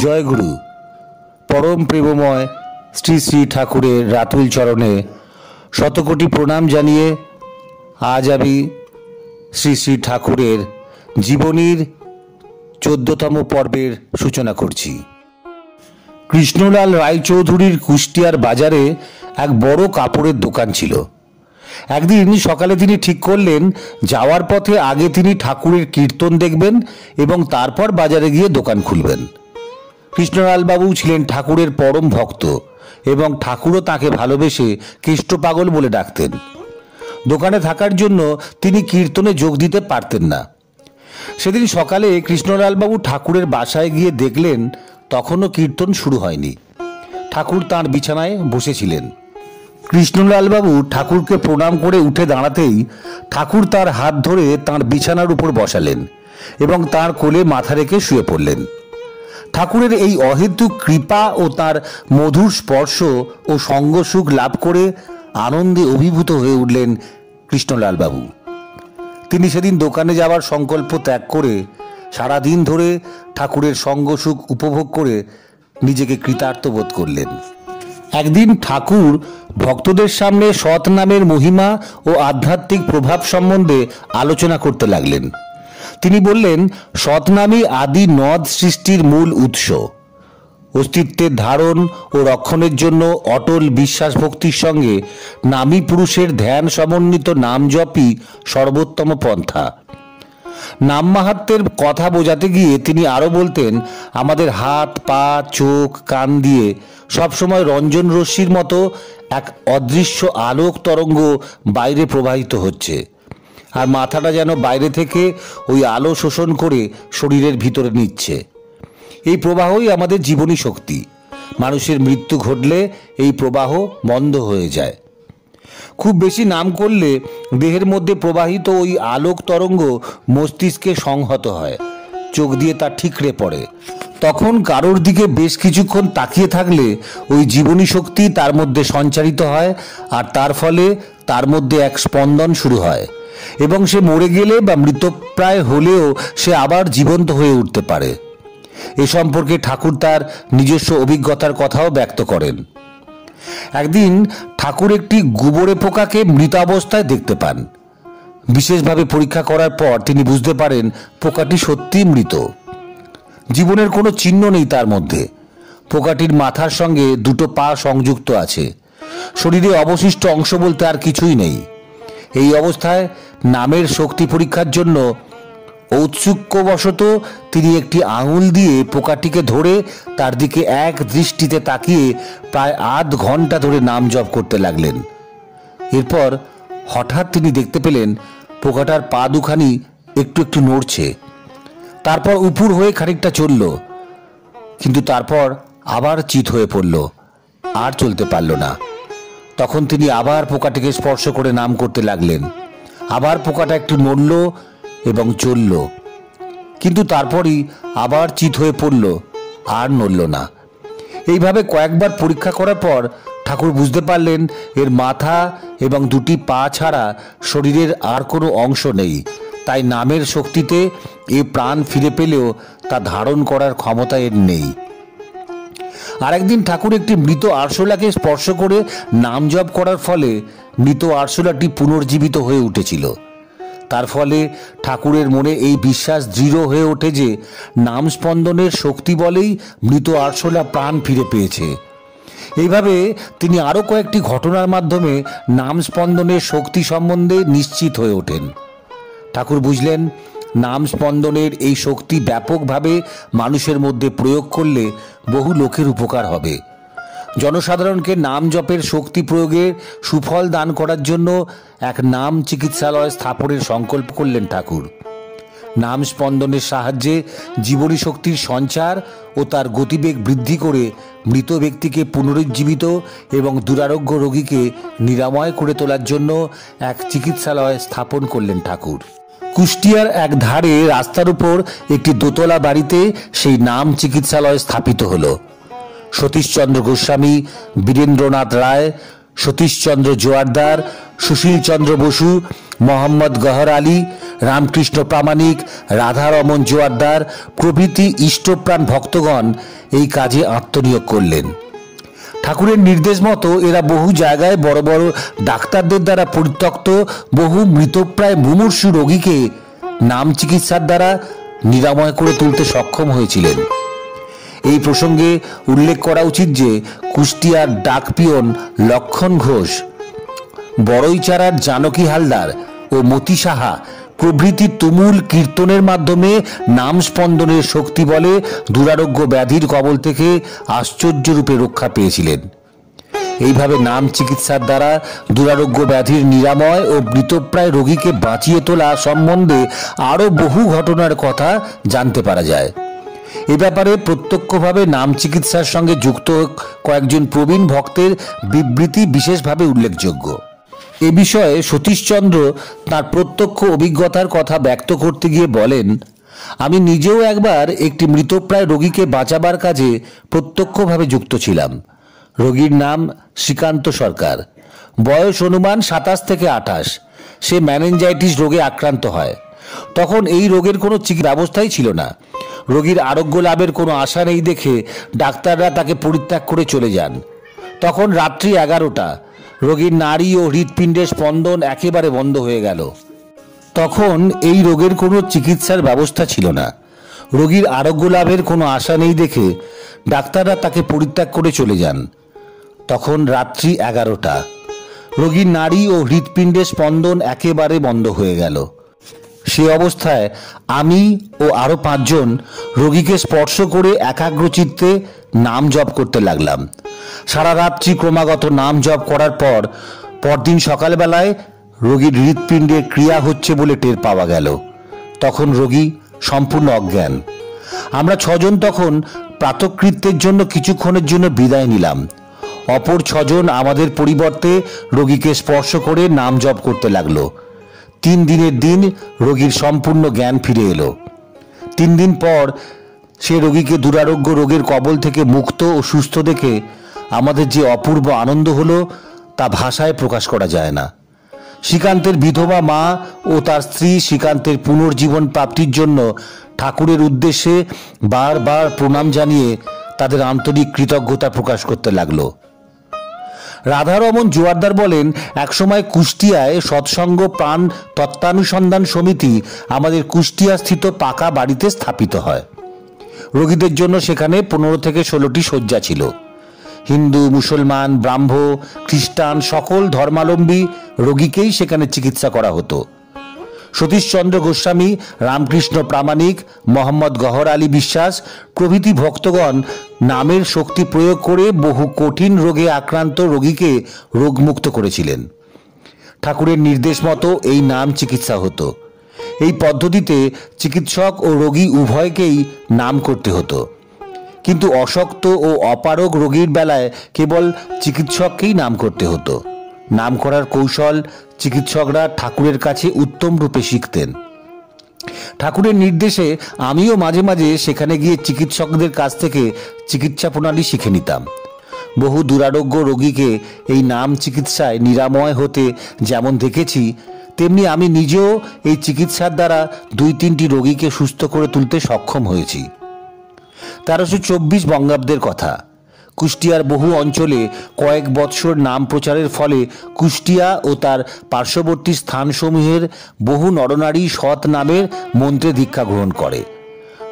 জয়গুরু পরম প্রেমময় শ্রী শ্রী ঠাকুরের রাতুল চরণে শতকোটি প্রণাম জানিয়ে আজ আমি শ্রী শ্রী ঠাকুরের জীবনীর 14তম পর্বের সূচনা করছি। কৃষ্ণলাল রায়চৌধুরীর কুষ্টিয়ার বাজারে এক বড় কাপড়ের দোকান ছিল। একদিন সকালে তিনি ঠিক করলেন যাওয়ার পথে আগে তিনি ঠাকুরের কীর্তন দেখবেন এবং তারপর বাজারে গিয়ে দোকান খুলবেন। কৃষ্ণলালবাবু ছিলেন ঠাকুরের পরম ভক্ত এবং ঠাকুরও তাকে ভালোবেসে কৃষ্ণপাগল বলে ডাকতেন। দোকানে থাকার জন্য তিনি কীর্তনে যোগ দিতে পারতেন না। সেদিন সকালে কৃষ্ণলালবাবু ঠাকুরের বাসায় গিয়ে দেখলেন তখনও কীর্তন শুরু হয়নি। ঠাকুর তাঁর বিছানায় বসেছিলেন। কৃষ্ণলালবাবু ঠাকুরকে প্রণাম করে উঠে দাঁড়াতেই ঠাকুর তার হাত ধরে তাঁর বিছানার উপর বসালেন এবং তাঁর কোলে মাথা রেখে শুয়ে পড়লেন। ঠাকুরের এই অহেতুক কৃপা ও তার মধুর স্পর্শ ও সঙ্গসুখ লাভ করে আনন্দে অভিভূত হয়ে উঠলেন কৃষ্ণলালবাবু। তিনি সেদিন দোকানে যাওয়ার সংকল্প ত্যাগ করে সারাদিন ধরে ঠাকুরের সঙ্গসুখ উপভোগ করে নিজেকে কৃতার্থ বোধ করলেন। একদিন ঠাকুর ভক্তদের সামনে সৎ নামের মহিমা ও আধ্যাত্মিক প্রভাব সম্বন্ধে আলোচনা করতে লাগলেন। তিনি বললেন, সৎনামই আদি নদ সৃষ্টির মূল উৎস। অস্তিত্বের ধারণ ও রক্ষণের জন্য অটল বিশ্বাস ভক্তির সঙ্গে নামী পুরুষের ধ্যান সমন্বিত নাম জপই সর্বোত্তম পন্থা। নাম মাহাত্ম্যের কথা বোঝাতে গিয়ে তিনি আরও বলতেন, আমাদের হাত পা চোখ কান দিয়ে সবসময় রঞ্জন রশ্মির মতো এক অদৃশ্য আলোক তরঙ্গ বাইরে প্রবাহিত হচ্ছে, আর মাথাটা যেন বাইরে থেকে ওই আলো শোষণ করে শরীরের ভিতরে নিচ্ছে। এই প্রবাহই আমাদের জীবনী শক্তি। মানুষের মৃত্যু ঘটলে এই প্রবাহ বন্ধ হয়ে যায়। খুব বেশি নাম করলে দেহের মধ্যে প্রবাহিত ওই আলোক তরঙ্গ মস্তিষ্কে সংহত হয়, চোখ দিয়ে তা ঠিকরে পড়ে। তখন কারোর দিকে বেশ কিছুক্ষণ তাকিয়ে থাকলে ওই জীবনী শক্তি তার মধ্যে সঞ্চারিত হয়, আর তার ফলে তার মধ্যে এক স্পন্দন শুরু হয় এবং সে মরে গেলে বা মৃতপ্রায় হলেও সে আবার জীবন্ত হয়ে উঠতে পারে। এ সম্পর্কে ঠাকুর তার নিজস্ব অভিজ্ঞতার কথাও ব্যক্ত করেন। একদিন ঠাকুর একটি গুবরে পোকাকে মৃত অবস্থায় দেখতে পান। বিশেষভাবে পরীক্ষা করার পর তিনি বুঝতে পারেন পোকাটি সত্যিই মৃত। জীবনের কোনো চিহ্ন নেই তার মধ্যে। পোকাটির মাথার সঙ্গে দুটো পা সংযুক্ত আছে। শরীরে অবশিষ্ট অংশ বলতে আর কিছুই নেই। এই অবস্থায় নামের শক্তি পরীক্ষার জন্য ঔৎসুক্যবশত তিনি একটি আঙুল দিয়ে পোকাটিকে ধরে তার দিকে এক দৃষ্টিতে তাকিয়ে প্রায় আধ ঘন্টা ধরে নাম জপ করতে লাগলেন। এরপর হঠাৎ তিনি দেখতে পেলেন পোকাটার পা দুখানি একটু একটু নড়ছে। তারপর উপুর হয়ে খানিকটা চলল, কিন্তু তারপর আবার চিত হয়ে পড়ল, আর চলতে পারল না। তখন তিনি আবার পোকাটিকে স্পর্শ করে নাম করতে লাগলেন। আবার পোকাটা একটু নড়ল এবং চলল, কিন্তু তারপরই আবার চিত হয়ে পড়ল, আর নড়ল না। এইভাবে কয়েকবার পরীক্ষা করার পর ঠাকুর বুঝতে পারলেন এর মাথা এবং দুটি পা ছাড়া শরীরের আর কোনো অংশ নেই। তাই নামের শক্তিতে এ প্রাণ ফিরে পেলেও তা ধারণ করার ক্ষমতা এর নেই। আরেকদিন ঠাকুর একটি মৃত আরশোলাকে স্পর্শ করে নাম জপ করার ফলে মৃত আরশোলাটি পুনর্জীবিত হয়ে উঠেছিল। তার ফলে ঠাকুরের মনে এই বিশ্বাস দৃঢ় হয়ে ওঠে যে নাম স্পন্দনের শক্তি বলেই মৃত আরশোলা প্রাণ ফিরে পেয়েছে। এইভাবে তিনি আরও কয়েকটি ঘটনার মাধ্যমে নাম স্পন্দনের শক্তি সম্বন্ধে নিশ্চিত হয়ে ওঠেন। ঠাকুর বুঝলেন নাম স্পন্দনের এই শক্তি ব্যাপকভাবে মানুষের মধ্যে প্রয়োগ করলে বহু লোকের উপকার হবে। জনসাধারণকে নাম জপের শক্তি প্রয়োগে সুফল দান করার জন্য এক নাম চিকিৎসালয় স্থাপনের সংকল্প করলেন ঠাকুর। নাম স্পন্দনের সাহায্যে জীবনী শক্তির সঞ্চার ও তার গতিবেগ বৃদ্ধি করে মৃত ব্যক্তিকে পুনরুজ্জীবিত এবং দুরারোগ্য রোগীকে নিরাময় করে তোলার জন্য এক চিকিৎসালয় স্থাপন করলেন ঠাকুর। কুষ্টিয়ার এক ধারে রাস্তার উপর একটি দোতলা বাড়িতে সেই নাম চিকিৎসালয় স্থাপিত হলো। সতীশচন্দ্র গোস্বামী, বীরেন্দ্রনাথ রায়, সতীশচন্দ্র জোয়ারদার, সুশীলচন্দ্র বসু, মোহাম্মদ গহর আলী, রামকৃষ্ণ প্রামাণিক, রাধারমন জোয়ারদার প্রভৃতি ইষ্টপ্রাণ ভক্তগণ এই কাজে আত্মনিয়োগ করলেন। ঠাকুরের নির্দেশ মতো এরা বহু জায়গায় বড় বড় ডাক্তারদের দ্বারা পরিত্যক্ত বহু মৃতপ্রায় মুমূর্ষু রোগীকে নাম চিকিৎসার দ্বারা নিরাময় করে তুলতে সক্ষম হয়েছিলেন। এই প্রসঙ্গে উল্লেখ করা উচিত যে কুষ্টিয়ার ডাকপিয়ন লক্ষণ ঘোষ, বড়ইচারার জানকী হালদার ও মতি সাহা প্রভৃতি তুমুল কীর্তনের মাধ্যমে নাম স্পন্দনের শক্তি বলে দুরারোগ্য ব্যাধির কবল থেকে আশ্চর্যরূপে রক্ষা পেয়েছিলেন। এইভাবে নাম চিকিৎসার দ্বারা দুরারোগ্য ব্যাধির নিরাময় ও মৃতপ্রায় রোগীকে বাঁচিয়ে তোলা সম্বন্ধে আরও বহু ঘটনার কথা জানতে পারা যায়। এ ব্যাপারে প্রত্যক্ষভাবে নাম চিকিৎসার সঙ্গে যুক্ত কয়েকজন প্রবীণ ভক্তের বিবৃতি বিশেষভাবে উল্লেখযোগ্য। এ বিষয়ে সতীশচন্দ্র তাঁর প্রত্যক্ষ অভিজ্ঞতার কথা ব্যক্ত করতে গিয়ে বলেন, আমি নিজেও একবার একটি মৃতপ্রায় রোগীকে বাঁচাবার কাজে প্রত্যক্ষভাবে যুক্ত ছিলাম। রোগীর নাম শ্রীকান্ত সরকার, বয়স অনুমান 27 থেকে 28। সে ম্যানেঞ্জাইটিস রোগে আক্রান্ত হয়। তখন এই রোগের কোনো চিকিৎসা ব্যবস্থাই ছিল না। রোগীর আরোগ্য লাভের কোনো আশা নেই দেখে ডাক্তাররা তাকে পরিত্যাগ করে চলে যান। তখন রাত্রি 11টা। রোগীর নাড়ি ও হৃৎপিণ্ডের স্পন্দন একেবারে বন্ধ হয়ে গেল। তখন এই রোগের কোনো চিকিৎসার ব্যবস্থা ছিল না। রোগীর আরোগ্য লাভের কোনো আশা নেই দেখে ডাক্তাররা তাকে পরিত্যাগ করে চলে যান। তখন রাত্রি 11টা। রোগীর নাড়ি ও হৃৎপিণ্ডের স্পন্দন একেবারে বন্ধ হয়ে গেল। সে অবস্থায় আমি ও আরও 5 জন রোগীকে স্পর্শ করে একাগ্রচিত্তে নাম জপ করতে লাগলাম। সারা রাত্রি ক্রমাগত নাম জপ করার পর পরদিন সকালবেলায় রোগীর হৃৎপিণ্ডে ক্রিয়া হচ্ছে বলে টের পাওয়া গেল। তখন রোগী সম্পূর্ণ অজ্ঞান। আমরা 6 জন তখন প্রাতকৃত্যের জন্য কিছুক্ষণের জন্য বিদায় নিলাম। অপর 6 জন আমাদের পরিবর্তে রোগীকে স্পর্শ করে নাম জপ করতে লাগলো। 3 দিনের দিন রোগীর সম্পূর্ণ জ্ঞান ফিরে এলো। 3 দিন পর সে রোগীকে দুরারোগ্য রোগের কবল থেকে মুক্ত ও সুস্থ দেখে আমাদের যে অপূর্ব আনন্দ হলো তা ভাষায় প্রকাশ করা যায় না। শ্রীকান্তের বিধবা মা ও তার স্ত্রী শ্রীকান্তের পুনর্জীবন প্রাপ্তির জন্য ঠাকুরের উদ্দেশ্যে বারবার প্রণাম জানিয়ে তাদের আন্তরিক কৃতজ্ঞতা প্রকাশ করতে লাগলো। রাধারমন জোয়ারদার বলেন, একসময় কুষ্টিয়ায় সৎসঙ্গ প্রাণ তত্ত্বানুসন্ধান সমিতি আমাদের কুষ্টিয়া স্থিত পাকা বাড়িতে স্থাপিত হয়। রোগীদের জন্য সেখানে 15 থেকে 16টি শয্যা ছিল। হিন্দু, মুসলমান, ব্রাহ্ম, খ্রিস্টান সকল ধর্মাবলম্বী রোগীকেই সেখানে চিকিৎসা করা হতো। সতীশচন্দ্র গোস্বামী, রামকৃষ্ণ প্রামাণিক, মোহাম্মদ গহর আলী বিশ্বাস প্রভৃতি ভক্তগণ নামের শক্তি প্রয়োগ করে বহু কঠিন রোগে আক্রান্ত রোগীকে রোগমুক্ত করেছিলেন। ঠাকুরের নির্দেশ মতো এই নাম চিকিৎসা হতো। এই পদ্ধতিতে চিকিৎসক ও রোগী উভয়কেই নাম করতে হতো। কিন্তু অশক্ত ও অপারগ রোগীর বেলায় কেবল চিকিৎসককেই নাম করতে হতো। নাম করার কৌশল চিকিৎসকরা ঠাকুরের কাছে উত্তম রূপে শিখতেন। ঠাকুরের নির্দেশে আমিও মাঝে মাঝে সেখানে গিয়ে চিকিৎসকদের কাছ থেকে চিকিৎসা প্রণালী শিখে নিতাম। বহু দুরারোগ্য রোগীকে এই নাম চিকিৎসায় নিরাময় হতে যেমন দেখেছি, তেমনি আমি নিজেও এই চিকিৎসার দ্বারা 2-3টি রোগীকে সুস্থ করে তুলতে সক্ষম হয়েছি। 1324 বঙ্গাব্দের কথা। কুষ্টিয়ার বহু অঞ্চলে কয়েক বৎসর নাম প্রচারের ফলে কুষ্টিয়া ও তার পার্শ্ববর্তী স্থানসমূহের বহু নরনারী সৎ নামের মন্ত্রে দীক্ষা গ্রহণ করে।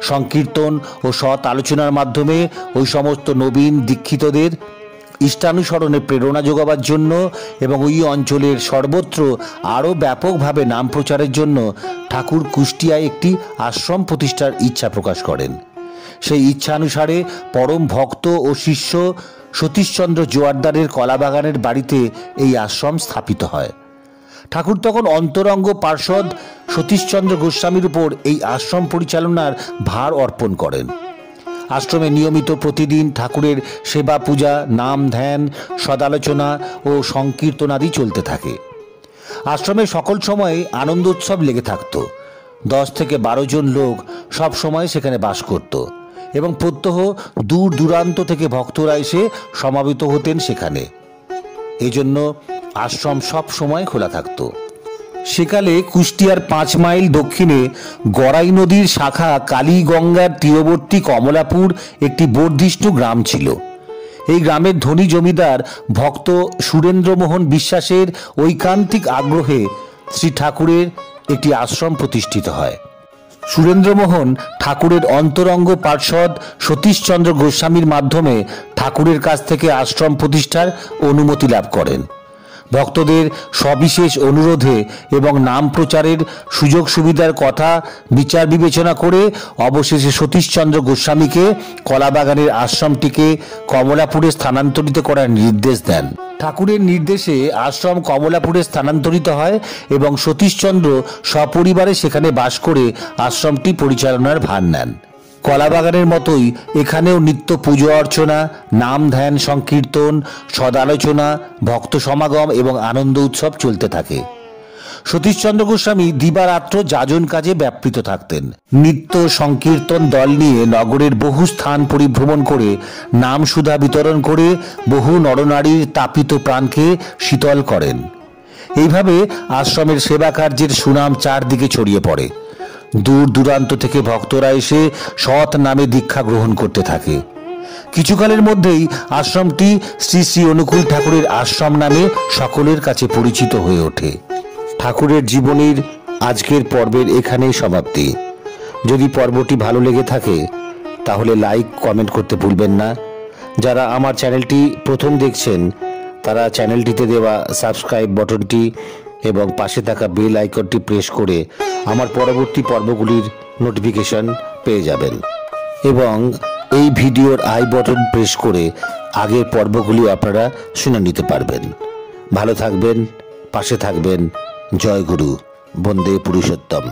সংকীর্তন ও সৎ আলোচনার মাধ্যমে ওই সমস্ত নবীন দীক্ষিতদের ইষ্টানুসরণে প্রেরণা যোগাবার জন্য এবং ওই অঞ্চলের সর্বত্র আরও ব্যাপকভাবে নাম প্রচারের জন্য ঠাকুর কুষ্টিয়ায় একটি আশ্রম প্রতিষ্ঠার ইচ্ছা প্রকাশ করেন। সেই ইচ্ছানুসারে পরম ভক্ত ও শিষ্য সতীশচন্দ্র জোয়ারদারের কলাবাগানের বাড়িতে এই আশ্রম স্থাপিত হয়। ঠাকুর তখন অন্তরঙ্গ পার্ষদ সতীশচন্দ্র গোস্বামীর উপর এই আশ্রম পরিচালনার ভার অর্পণ করেন। আশ্রমে নিয়মিত প্রতিদিন ঠাকুরের সেবা পূজা, নাম ধ্যান, সদালোচনা ও সংকীর্তনাদি চলতে থাকে। আশ্রমে সকল সময়ে আনন্দোৎসব লেগে থাকত। 10 থেকে 12 জন লোক সব সময় সেখানে বাস করত এবং প্রত্যহ দূর দূরান্ত থেকে ভক্তরা এসে সমাবেত হতেন সেখানে। এজন্য আশ্রম সব সময় খোলা থাকত। সেকালে কুষ্টিয়ার 5 মাইল দক্ষিণে গড়াই নদীর শাখা কালীগঙ্গার তীরবর্তী কমলাপুর একটি বর্ধিষ্ণু গ্রাম ছিল। এই গ্রামের ধনী জমিদার ভক্ত সুরেন্দ্রমোহন বিশ্বাসের ঐকান্তিক আগ্রহে শ্রী ঠাকুরের একটি আশ্রম প্রতিষ্ঠিত হয়। সুরেন্দ্রমোহন ঠাকুরের অন্তরঙ্গ পার্ষদ সতীশচন্দ্র গোস্বামীর মাধ্যমে ঠাকুরের কাছ থেকে আশ্রম প্রতিষ্ঠার অনুমতি লাভ করেন। ভক্তদের সবিশেষ অনুরোধে এবং নাম প্রচারের সুযোগ সুবিধার কথা বিচার বিবেচনা করে অবশেষে সতীশচন্দ্র গোস্বামীকে কলাবাগানের আশ্রমটিকে কমলাপুরে স্থানান্তরিত করার নির্দেশ দেন। ঠাকুরের নির্দেশে আশ্রম কমলাপুরে স্থানান্তরিত হয় এবং সতীশচন্দ্র সপরিবারে সেখানে বাস করে আশ্রমটি পরিচালনার ভার নেন। কলাবাগানের মতোই এখানেও নিত্য পুজো অর্চনা, নাম ধ্যান সংকীর্তন, সদালোচনা, ভক্ত সমাগম এবং আনন্দ উৎসব চলতে থাকে। সতীশচন্দ্র গোস্বামী দিবারাত্র যাজন কাজে ব্যাপৃত থাকতেন। নিত্য সংকীর্তন দল নিয়ে নগরের বহু স্থান পরিভ্রমণ করে নাম সুধা বিতরণ করে বহু নরনারীর তাপিত প্রাণকে শীতল করেন। এইভাবে আশ্রমের সেবা কার্যের সুনাম চারদিকে ছড়িয়ে পড়ে। দূর দূরান্ত থেকে ভক্তরা এসে সৎ নামে দীক্ষা গ্রহণ করতে থাকে। কিছুকালের মধ্যেই আশ্রমটি শ্রী শ্রী অনুকূল ঠাকুরের আশ্রম নামে সকলের কাছে পরিচিত হয়ে ওঠে। ঠাকুরের জীবনীর আজকের পর্বের এখানেই সমাপ্তি। যদি পর্বটি ভালো লেগে থাকে তাহলে লাইক কমেন্ট করতে ভুলবেন না। যারা আমার চ্যানেলটি প্রথম দেখছেন তারা চ্যানেলটিতে দেওয়া সাবস্ক্রাইব বাটনটি এবং পাশে থাকা বেল আইকনটি প্রেস করে আমার পরবর্তী পর্বগুলির নোটিফিকেশন পেয়ে যাবেন এবং এই ভিডিওর আই বাটন প্রেস করে আগের পর্বগুলি আপনারা শুনে নিতে পারবেন। ভালো থাকবেন, পাশে থাকবেন। জয় গুরু, বন্দে পুরুষোত্তম।